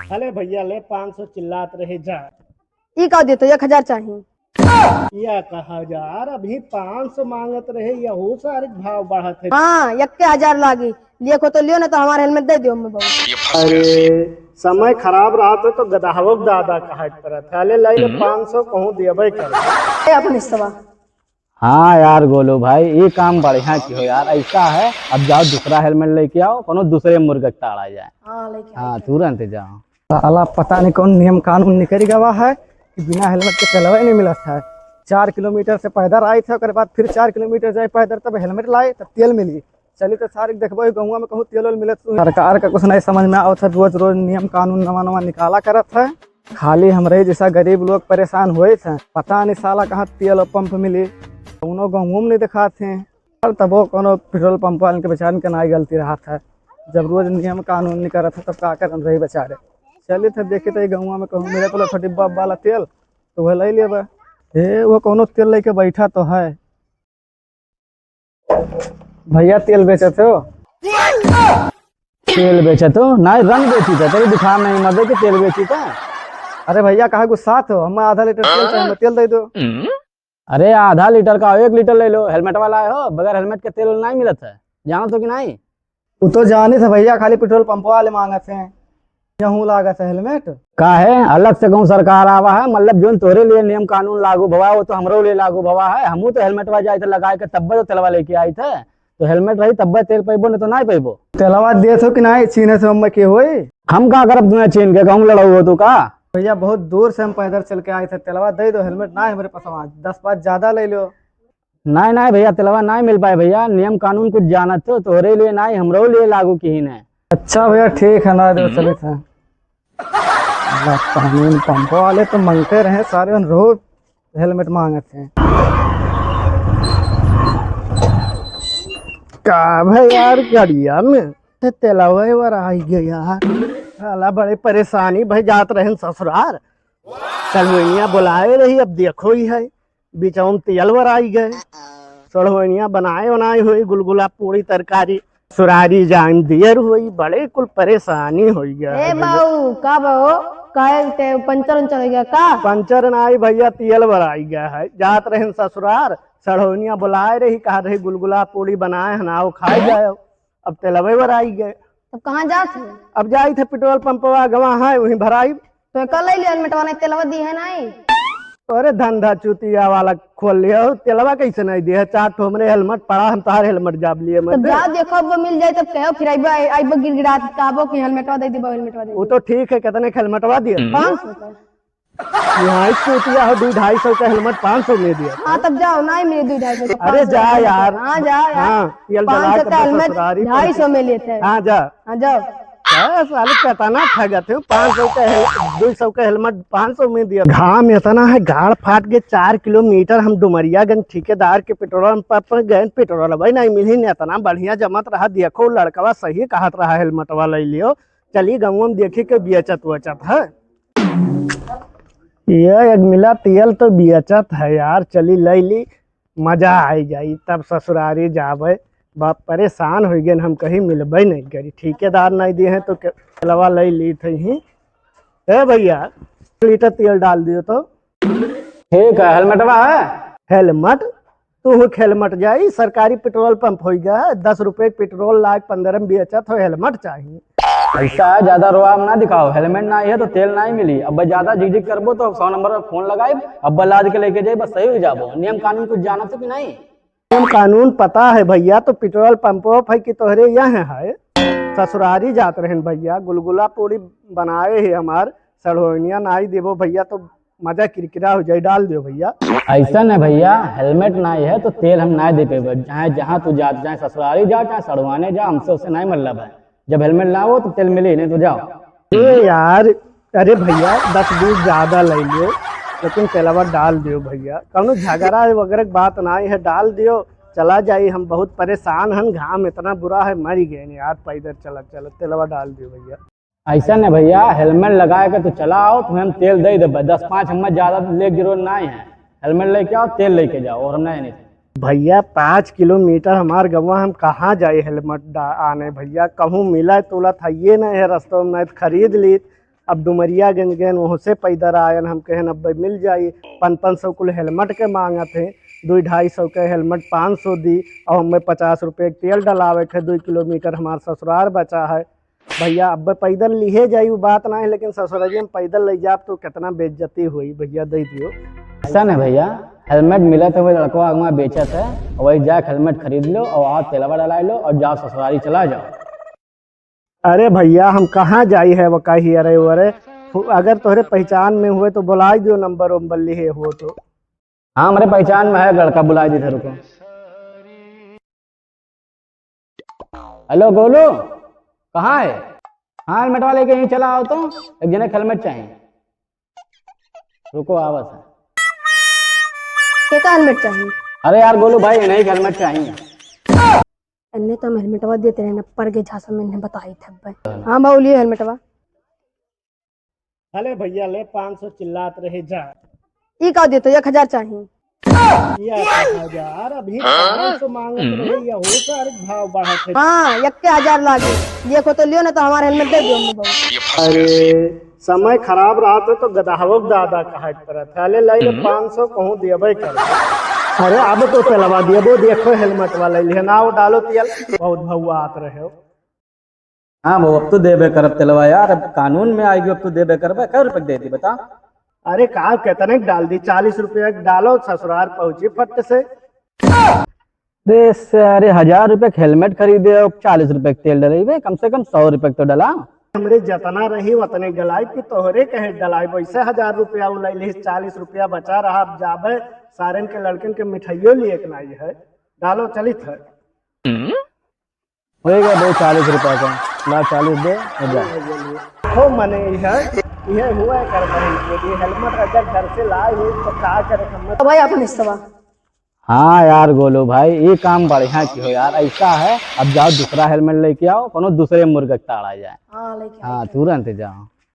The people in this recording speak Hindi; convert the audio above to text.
अरे भैया ले 500 चिल्लात रहे जा। ई का देते 1000 चाहिए। या कहा यार अभी 500 मांगत रहे यहू सारे भाव बढ़त है। हाँ 1000 लागी लिए को तो लियो ना तो हमारा हेलमेट दे दियो मैं बहु। अरे समय खराब रहा तो गदावो दादा कहा तरह था ले लाई 500 कहूँ दियबे कर। अपन हिस्सा हाँ यार गोलू भाई ये काम बढ़िया की हो यार। ऐसा है अब जाओ दूसरा हेलमेट लेके आओ कोनो दूसरे मुर्ग ताड़ा जाए। हाँ लेके हाँ तुरंत जाओ। साला पता नहीं कौन नियम कानून निकल गवा है कि बिना हेलमेट के चलवा ही नहीं मिला था। 4 किलोमीटर से पैदल आए थे और बाद फिर 4 किलोमीटर जाए पैदल तब हेलमेट लाए तब तेल मिली। चली तो सारे देखबो गाँव में कहूँ तेल मिले। सरकार का कुछ नहीं समझ में आओ था, रोज रोज नियम कानून नवा नवा निकाला करत है। खाली हमरे जैसा गरीब लोग परेशान हुए थे। पता नहीं साला कहाँ तेल पंप मिली उन्होंने गाँव में नहीं दिखाते हैं। तब वो कोनो पेट्रोल पंप वाले के बेचारे के नाई गलती रहा था। जब रोज नियम कानून नहीं करत है तब का कर रही बेचारे। चलिए थे देखे तो गाँव में कहूँ मेरे को छोटी बब वाला तेल तो वह ले लेब। हे वो कोनो तेल लेके बैठा तो है। भैया तेल बेचे थे हो? तेल बेचे तो नहीं रंग बेची था तेरी दुकान नहीं मदे के तेल बेची था। अरे भैया कहा गुस्सा हो हमें आधा लीटर तेल चाहिए तेल दे दो। अरे आधा लीटर का 1 लीटर ले लो। हेलमेट वाला है हो बगैर हेलमेट के तेल नहीं मिलता है जानो तो कि नहीं। वो तो जानी थे भैया खाली पेट्रोल पंप वाले मांगे थे यहूँ लागा था हेलमेट का है अलग से कहूँ सरकार आवा है मतलब जो तोरे लिए नियम कानून लागू भवा वो तो हमरो लिए लागू भवा है। हमू तो हेलमेट वा जाए थे लगाए के तब्बे तो तेलवा लेके आई थे तो हेलमेट रही तब्बे तेल पैबो नहीं तो नहीं पैबो। तेलवा दे थो कि नहीं छीने से हम के हुई। हम का करब तुम्हें छीन के कहूँ लड़ाऊ हो तू का। भैया बहुत दूर से हम पैदल चल के आए थे तेलवा दे दो हेलमेट ना है मेरे पास। 10-5 ज्यादा ले लो। नहीं नहीं भैया तेलवा नहीं मिल पाए भैया नियम कानून कुछ जानत हो तोरे लिए नहीं हमरो लिए लागू की है। अच्छा भैया ठीक है ना दो चले थे। कानून पंप वाले तो मांगते रहे सारे रोज हेलमेट मांगे थे। का भाई यार गाड़िया में तेलावे वर आई गया यार। साला बड़े परेशानी भाई जात रहे ससुरार। सड़वैनिया बुलाए रही अब देखो ही है बीचों में तेल वर आई गए। सड़वैनिया बनाए बनाई हुई गुलगुला पूरी तरकारी सुरारी जान दियर हुई बड़े कुल परेशानी हो गया। ए बाऊ का बाऊ काहे ते पंचर उंचर हो गया का। पंचर ना आई भैया तेल वर आई गया है। जात रहे ससुरार सड़वैनिया बुलाए रही कहा रही गुलगुला पूरी बनाए हनाओ खाए जाए। अब तेलवे वर आई गए। तब कहाँ जात है? अब जाई थे पेट्रोल पंप गवा है वहीं भराई। तो कल ले लियो हेलमेट वाला तेलवा दी है नहीं। अरे धंधा चुतिया वाला खोल लिया तेलवा कैसे नहीं दिया। 4 ठो हमरे हेलमेट पड़ा हम तार हेलमेट जाब लिए तब जा देखो अब मिल जाए तब कहो फिर आइबो गिड़गिड़ा काबो कि हेलमेटवा दे दी हेलमेटवा दे वो तो ठीक है कितने हेलमेटवा दिए 500 का। यहाँ चुतिया हो 200-250 का हेलमेट 500 में दिया। हाँ तब जाओ नहीं मेरे 250 का। अरे जा यार। हाँ जा यार। हाँ तेल जला 500 के का हेलमेट ससुरारी 250 में लेते हैं। हाँ जा। हाँ जाओ। साले कतना ठगत है 500 का 200 का हेलमेट 500 में दिया। घाम इतना है गाड़ फाट के 4 किलोमीटर हम डुमरियागंज ठेकेदार के पेट्रोल पंप पर गए। पेट्रोल भाई नहीं मिली नहीं इतना बढ़िया जमत रहा। देखो लड़कवा सही कहत रहा हेलमेट वाला ले लियो। चलिए गाँव में देखे के बेचत वचत है। ये एक मिला तेल तो बेचत है यार। चली ले ली मजा आई जाई तब ससुरारी जावे। बाप परेशान हो गए हम कहीं मिलबे नहीं करी ठेकेदार नहीं दिए हैं तो तेलवा ले ली थी ही। ए भैया लीटर तेल डाल दियो तो। ठीक है हेलमेटवा है। हेलमेट तू हेलमेट जाई सरकारी पेट्रोल पंप हो गया 10 रुपए पेट्रोल लाख 15 में बेचत हो हेलमेट चाहिए। ऐसा है ज्यादा रोआब ना दिखाओ हेलमेट ना है तो तेल नहीं मिली। अब ज्यादा झिकझिक करबो तो 100 नंबर पर फोन लगाए अब लाद के लेके जाए बस सही हो जाबो। नियम कानून कुछ जाना तो कि नहीं। नियम कानून पता है भैया तो पेट्रोल पंपों है कि तोहरे यहाँ है। ससुरारी जात रहे भैया गुलगुला पूरी बनाए है हमार सड़ोनिया नाई देवो भैया तो मजा किरकिरा हो जाए डाल दो भैया। ऐसा नहीं भैया हेलमेट नहीं है तो तेल हम नहीं दे पे चाहे जहाँ तू जा चाहे ससुरारी जा चाहे सड़वाने जा हमसे उससे नहीं मतलब है। जब हेलमेट लाओ तो तेल मिले नहीं तो जाओ। ये यार अरे भैया 10-20 ज्यादा ले लियो लेकिन तेलवा डाल दियो भैया। कौनो झगड़ा वगैरह बात नहीं है डाल दियो चला जाई। हम बहुत परेशान हैं घाम इतना बुरा है मर गए यार पैदल चला चला तेलवा डाल दियो भैया। ऐसा नहीं भैया हेलमेट लगा के तो चला आओ तो हम तेल दे दे 10-5 हम ज्यादा ले जरूरत नहीं है। हेलमेट लेके आओ तेल लेके जाओ और हम नहीं भैया 5 किलोमीटर हमार गवा हम कहाँ जाए हेलमेट आने भैया कहूँ मिला तुला था ये नहीं है रस्तों में नहीं खरीद ली अब डुमरियागंज गए वहाँ से पैदल आयन हम कहन अब मिल जाई 500 कुल हेलमेट के मांगत है 200-250 के हेलमेट 500 दी और हमें 50 रुपये तेल डलावे के 2 किलोमीटर हमारा ससुराल बचा है भैया अब पैदल लिए जाई वो बात ना है लेकिन ससुराल में पैदल ले जाब तो कितना बेइज्जती हुई भैया दे दियो। ऐसा नहीं भैया, हेलमेट मिला तो वही लड़का आगमा बेचत है, वही जाके हेलमेट खरीद लो और वहाँ तेलवा डला लो और जाओ ससुरारी चला जाओ। अरे भैया हम कहाँ जाई है वो कही अरे वरे अगर तोहरे पहचान में हुए तो बुला दो नंबर वंबर लिए हो तो। हाँ हमारे पहचान में है, लड़का बुला दी थे रुको। हेलो गोलू कहाँ है? हाँ हेलमेट वाले के यहीं चला आओ तो एक जने हेलमेट चाहिए। रुको आवत है। क्या हेलमेट चाहिए? अरे यार गोलू भाई नहीं हेलमेट चाहिए। अन्य तो हम हेलमेटवा देते रहे नप्पर के झांसा मैंने बताई थे। हाँ बाबू लिए हेलमेटवा। अरे भैया ले 500 चिल्लात रहे जा। ये का देते 1000 चाहिए। या 1000 अभी 500 मांगत रहे या हो सारे भाव बढ़त है। हाँ 1000 लागे देखो तो लियो ना तो हमारा हेलमेट दे दियो बाबू। अरे समय खराब रहा तो गदाहवक दादा कहा परत है ले 500 कहूँ देवे कर। अरे अब तो चलवा दिया वो देखो हेलमेट वाला लिए ना वो डालो तेल बहुत भौआ आत रहे हो। हाँ वो अब तो देबे करब तेलवा यार, अब कानून में आएगी अब तो देबे करब। कै रुपये दे दी बता? अरे कहा कितने डाल दी 40 रुपया डालो ससुराल पहुंची फट से। अरे 1000 रुपये हेलमेट खरीदे और 40 रुपये तेल डलेबे, कम से कम 100 रुपये तो डला। हमरे जतना रही उतने डलाई की तोहरे कहे डलाई वैसे 1000 रुपया उलैली 40 रुपया बचा रहा अब जाबे सारन के लड़कन के मिठाइयों लिए के नहीं है डालो चलित है। हो गया दो 40 रुपये का ला 40 दे हो जा। हो मने यह हुआ कर बहन हेलमेट अगर घर से लाए हुए तो क्या करे हम तो भाई अपन हिस्सा। हाँ यार गोलू भाई ये काम बढ़िया की हो यार, ऐसा है अब जाओ दूसरा हेलमेट लेके आओ कोनो दूसरे मुर्ग ताड़ा जाए। हाँ लेके हाँ तुरंत जाओ।